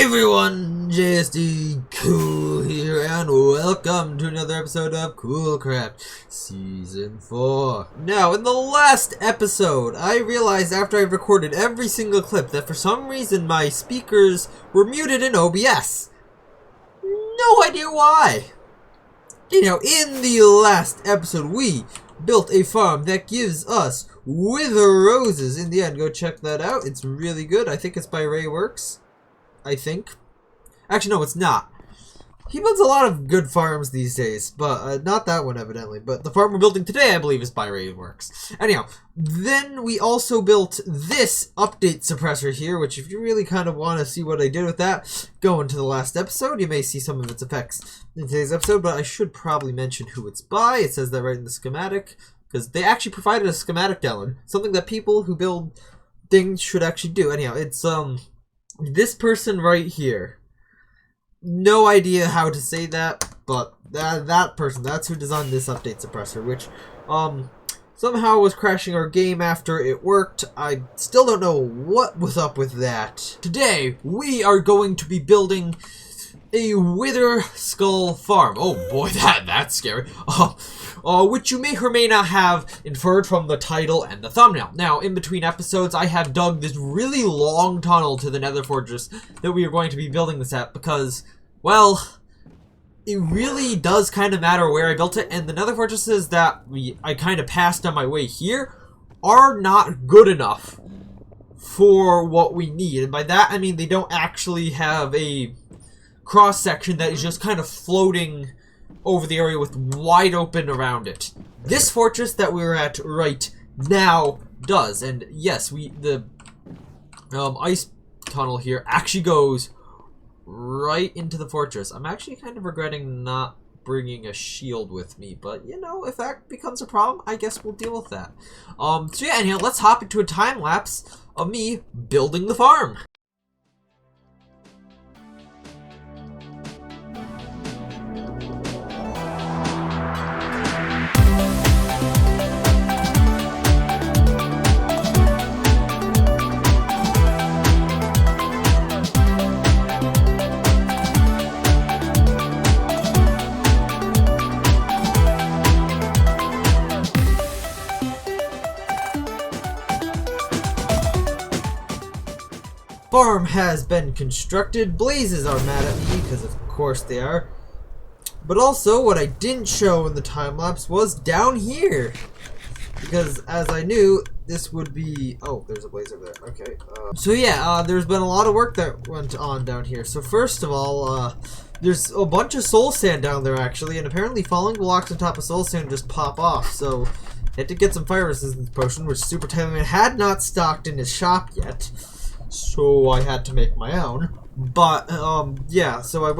Hey everyone, JSD Cool here, and welcome to another episode of Cool Craft Season 4. Now, in the last episode, I realized after I recorded every single clip that for some reason my speakers were muted in OBS. No idea why. You know, in the last episode, we built a farm that gives us wither roses. In the end, go check that out. It's really good. I think it's by Ray Works. I think. Actually, no, it's not. He builds a lot of good farms these days, but not that one, evidently. But the farm we're building today, I believe, is by Ray Works. Anyhow, then we also built this update suppressor here, which if you really kind of want to see what I did with that, go into the last episode. You may see some of its effects in today's episode, but I should probably mention who it's by. It says that right in the schematic, because they actually provided a schematic download, something that people who build things should actually do. Anyhow, it's, this person right here. No idea how to say that, but that person, that's who designed this update suppressor, which somehow was crashing our game after it worked. I still don't know what was up with that. Today, we are going to be building a wither skull farm. Oh boy, that's scary. Which you may or may not have inferred from the title and the thumbnail. Now, in between episodes, I have dug this really long tunnel to the Nether Fortress that we are going to be building this at because, well, it really does kind of matter where I built it, and the Nether Fortresses that I kind of passed on my way here are not good enough for what we need. And by that, I mean they don't actually have a cross-section that is just kind of floating over the area with wide open around it. This fortress that we're at right now does, and yes, the ice tunnel here actually goes right into the fortress. I'm actually kind of regretting not bringing a shield with me, but you know, if that becomes a problem, I guess we'll deal with that. So yeah, anyhow, let's hop into a time lapse of me building the farm. Farm has been constructed. Blazes are mad at me, because of course they are. But also, what I didn't show in the time-lapse was down here. Because, as I knew, this would be... Oh, there's a blaze over there. Okay. So yeah, there's been a lot of work that went on down here. So first of all, there's a bunch of soul sand down there, actually. And apparently falling blocks on top of soul sand just pop off. So, I had to get some fire resistance potion, which Super Timing had not stocked in his shop yet. So I had to make my own. But, yeah, so I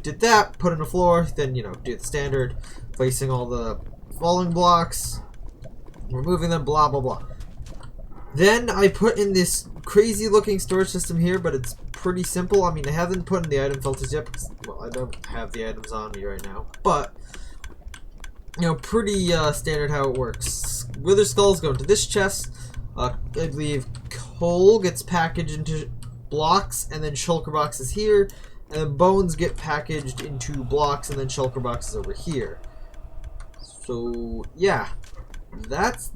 did that, put in a floor, then, you know, do the standard, placing all the falling blocks, removing them, blah, blah, blah. Then I put in this crazy looking storage system here, but it's pretty simple. I mean, I haven't put in the item filters yet, because, well, I don't have the items on me right now. But, you know, pretty standard how it works. Wither skulls go into this chest. I believe coal gets packaged into blocks, and then shulker boxes here, and then bones get packaged into blocks, and then shulker boxes over here. So, yeah. That's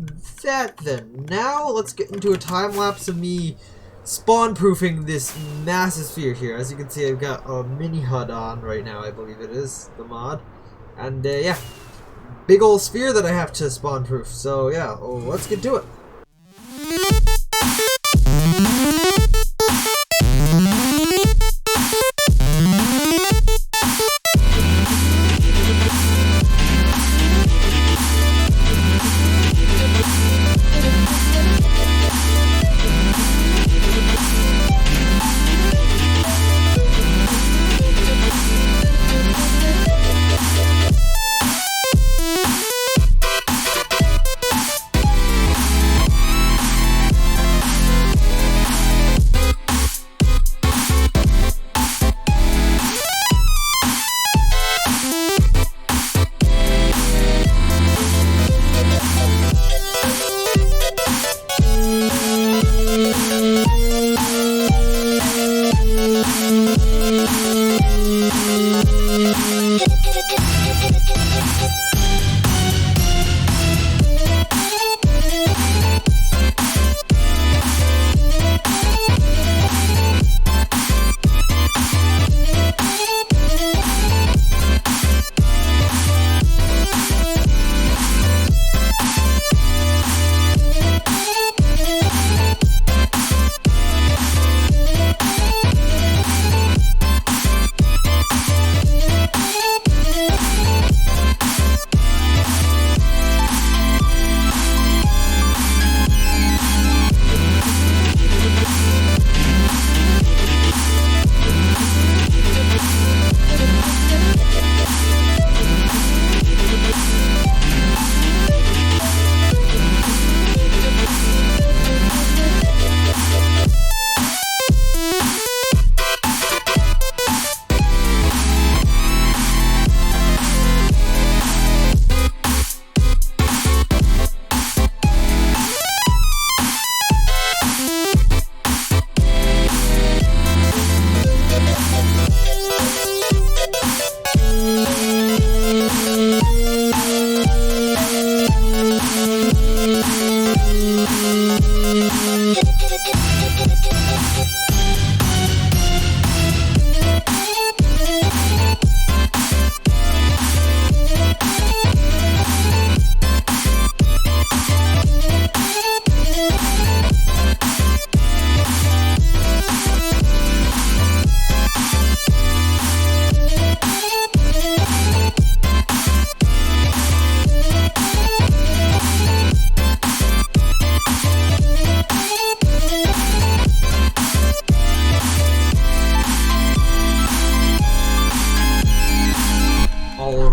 that then. Now, let's get into a time-lapse of me spawn-proofing this massive sphere here. As you can see, I've got a mini HUD on right now, I believe it is, the mod. And, yeah. Big old sphere that I have to spawn-proof. So, yeah, let's get to it.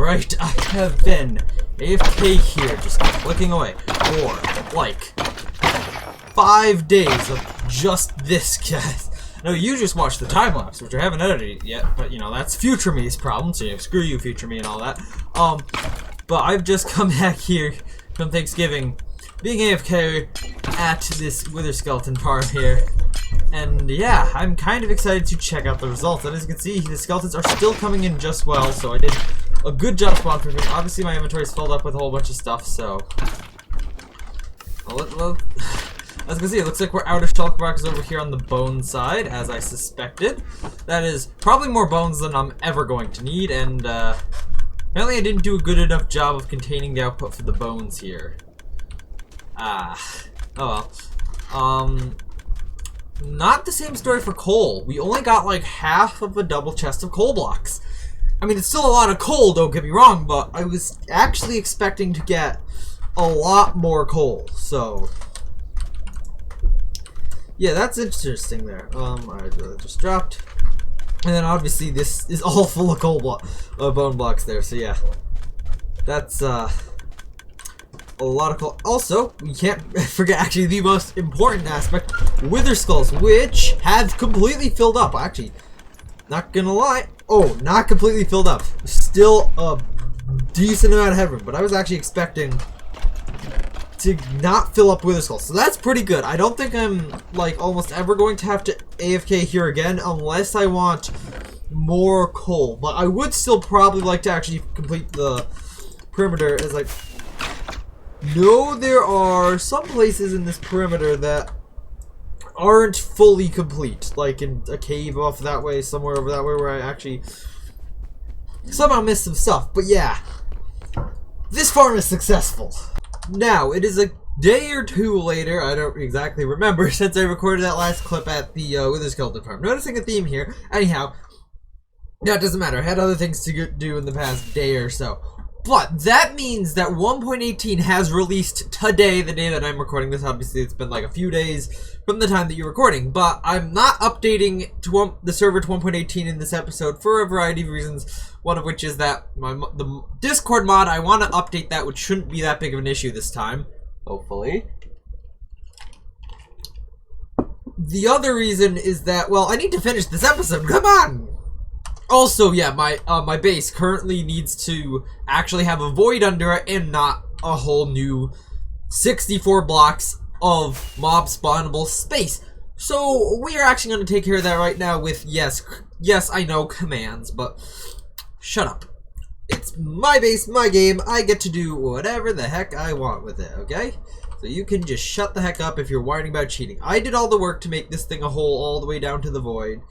Alright, I have been AFK here, just clicking away, for like 5 days of just this, guys. No, you just watched the time lapse, which I haven't edited yet, but you know, that's future me's problem, so screw you, future me, and all that. But I've just come back here from Thanksgiving, being AFK at this wither skeleton farm here. And yeah, I'm kind of excited to check out the results. And as you can see, the skeletons are still coming in just well, so I did a good job spawn proofing. Obviously my inventory is filled up with a whole bunch of stuff, so... Well, as you can see, it looks like we're out of shulker boxes over here on the bone side, as I suspected. That is probably more bones than I'm ever going to need, and apparently I didn't do a good enough job of containing the output for the bones here. Oh well. Not the same story for coal. We only got like half of a double chest of coal blocks. I mean, it's still a lot of coal, don't get me wrong, but I was actually expecting to get a lot more coal, so... Yeah, that's interesting there. Alright, that just dropped. And then obviously this is all full of bone blocks there, so yeah. That's, a lot of coal. Also, we can't forget actually the most important aspect, wither skulls, which have completely filled up. Actually, not gonna lie. Oh, not completely filled up. Still a decent amount of headroom, but I was actually expecting to not fill up wither skulls. So that's pretty good. I don't think I'm like almost ever going to have to AFK here again unless I want more coal. But I would still probably like to actually complete the perimeter as like... No, there are some places in this perimeter that aren't fully complete. Like in a cave off that way, somewhere over that way where I actually somehow missed some stuff. But yeah, this farm is successful. Now, it is a day or two later, I don't exactly remember, since I recorded that last clip at the Wither Skeleton farm. Noticing a theme here. Anyhow, yeah, it doesn't matter. I had other things to do in the past day or so. But that means that 1.18 has released today, the day that I'm recording this. Obviously, it's been like a few days from the time that you're recording. But I'm not updating to the server to 1.18 in this episode for a variety of reasons. One of which is that the Discord mod, I want to update that, which shouldn't be that big of an issue this time. Hopefully. The other reason is that, well, I need to finish this episode. Come on! Also, yeah, my base currently needs to actually have a void under it and not a whole new 64 blocks of mob spawnable space. So we are actually going to take care of that right now with, yes, I know, commands, but shut up. It's my base, my game. I get to do whatever the heck I want with it, okay? So you can just shut the heck up if you're whining about cheating. I did all the work to make this thing a hole all the way down to the void.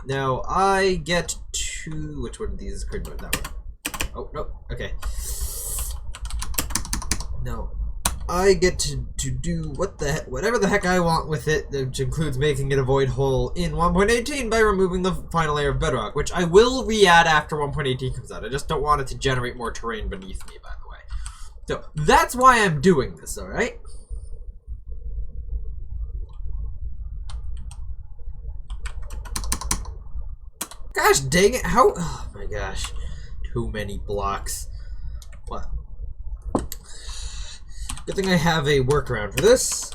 Now, I get to... Which one of these is crit mode? That one. Oh, no. Okay. No. I get to do whatever the heck I want with it, which includes making it a void hole in 1.18 by removing the final layer of bedrock, which I will re-add after 1.18 comes out. I just don't want it to generate more terrain beneath me, by the way. So, that's why I'm doing this, alright? Gosh dang it, how... Oh my gosh. Too many blocks. What? Good thing I have a workaround for this.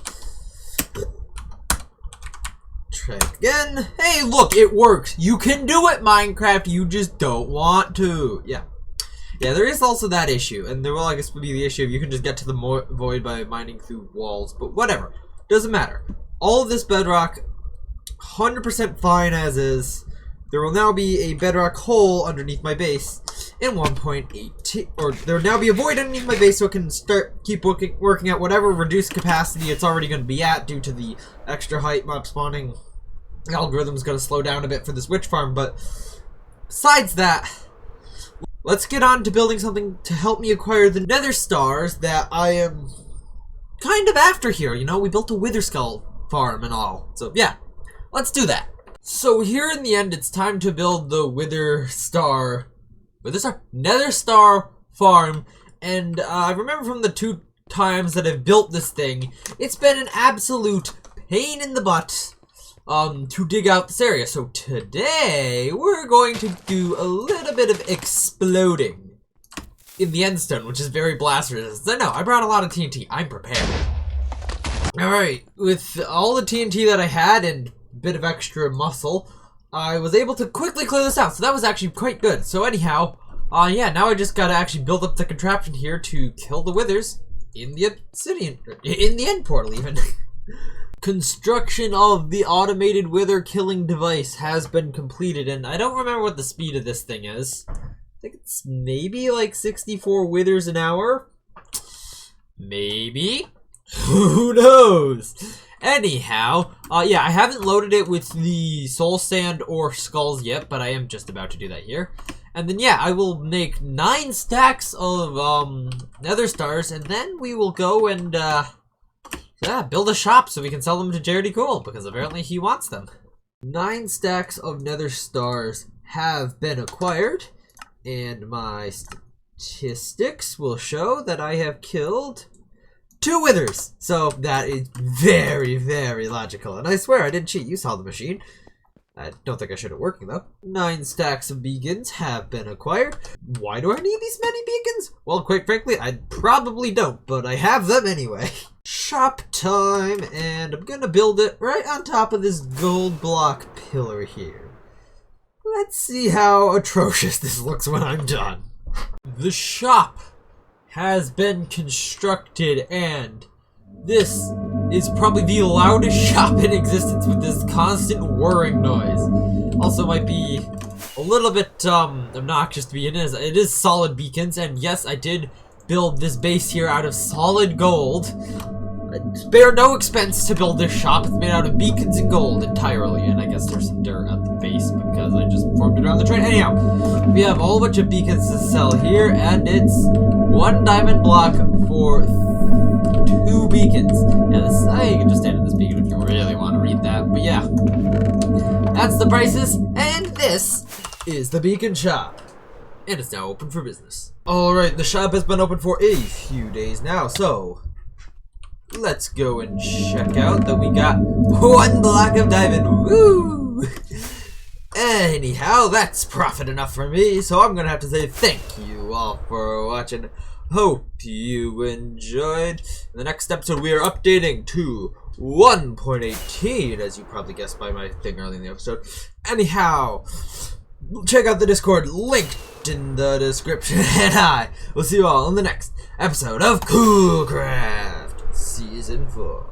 Try it again. Hey, look, it works. You can do it, Minecraft. You just don't want to. Yeah. Yeah, there is also that issue. And there will, I guess, be the issue if you can just get to the void by mining through walls. But whatever. Doesn't matter. All of this bedrock, 100% fine as is. There will now be a bedrock hole underneath my base in 1.18, or there will now be a void underneath my base so it can keep working at whatever reduced capacity it's already going to be at due to the extra height mob spawning. The algorithm's going to slow down a bit for this witch farm, but besides that, let's get on to building something to help me acquire the nether stars that I am kind of after here. You know, we built a wither skull farm and all, so yeah, let's do that. So here in the end, it's time to build the Netherstar farm, and I remember from the 2 times that I've built this thing, it's been an absolute pain in the butt to dig out this area. So today, we're going to do a little bit of exploding. in the end stone, which is very blast resistant. So no, I brought a lot of TNT. I'm prepared. Alright, with all the TNT that I had and a bit of extra muscle, I was able to quickly clear this out. So that was actually quite good. So anyhow, yeah, now I just gotta actually build up the contraption here to kill the withers in the obsidian, in the end portal even. Construction of the automated wither killing device has been completed, and I don't remember what the speed of this thing is. I think it's maybe like 64 withers an hour. Maybe. Who knows? Anyhow, yeah, I haven't loaded it with the soul sand or skulls yet, but I am just about to do that here. And then, yeah, I will make 9 stacks of, nether stars, and then we will go and, yeah, build a shop so we can sell them to Jaredy Cool, because apparently he wants them. 9 stacks of nether stars have been acquired, and my statistics will show that I have killed 2 withers. So that is very, very logical. And I swear I didn't cheat. You saw the machine. I don't think I should have working though. 9 stacks of beacons have been acquired. Why do I need these many beacons? Well, quite frankly, I probably don't, but I have them anyway. Shop time, and I'm gonna build it right on top of this gold block pillar here. Let's see how atrocious this looks when I'm done. The shop has been constructed, and this is probably the loudest shop in existence with this constant whirring noise. Also might be a little bit obnoxious to be in. It is solid beacons, and yes, I did build this base here out of solid gold. Spare no expense to build this shop. It's made out of beacons and gold entirely, and I guess there's some dirt at the base because I just formed it around the train. Anyhow, we have a whole bunch of beacons to sell here, and it's 1 diamond block for 2 beacons. Yeah, you can just stand in this beacon if you really want to read that, but yeah. That's the prices, and this is the beacon shop. And it's now open for business. Alright, the shop has been open for a few days now, so let's go and check out that we got 1 block of diamond. Woo! Anyhow, that's profit enough for me, so I'm gonna have to say thank you all for watching. Hope you enjoyed. In the next episode, we are updating to 1.18, as you probably guessed by my thing early in the episode. Anyhow, check out the Discord linked in the description, and I will see you all in the next episode of Cool Craft Season 4.